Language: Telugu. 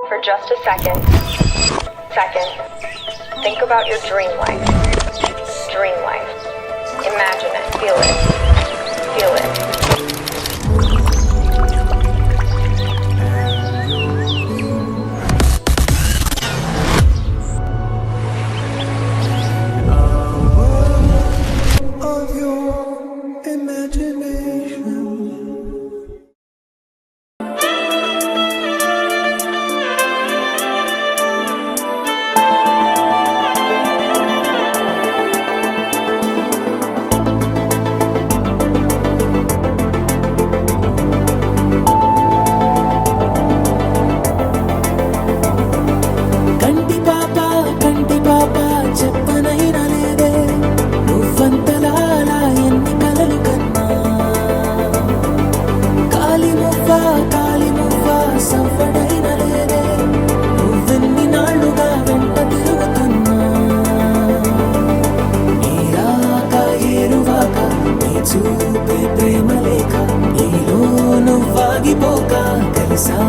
For just a second. Think about your dream life. Dream life. Imagine it. Feel it. Feel it. Of your imagination. కంటి పాప చెప్పనైనా లేదే నువ్వంతలా ఎన్ని కలలు కన్నా కాలి మువ్వ సవ్వడైనా లేదే నువ్వెన్ని నాళ్ళుగా వెంట తిరుగుతున్నా నీరాక ఏరువాక నీ చూపే ప్రేమ లేక నీలో నువ్వాగిపోక కలిసా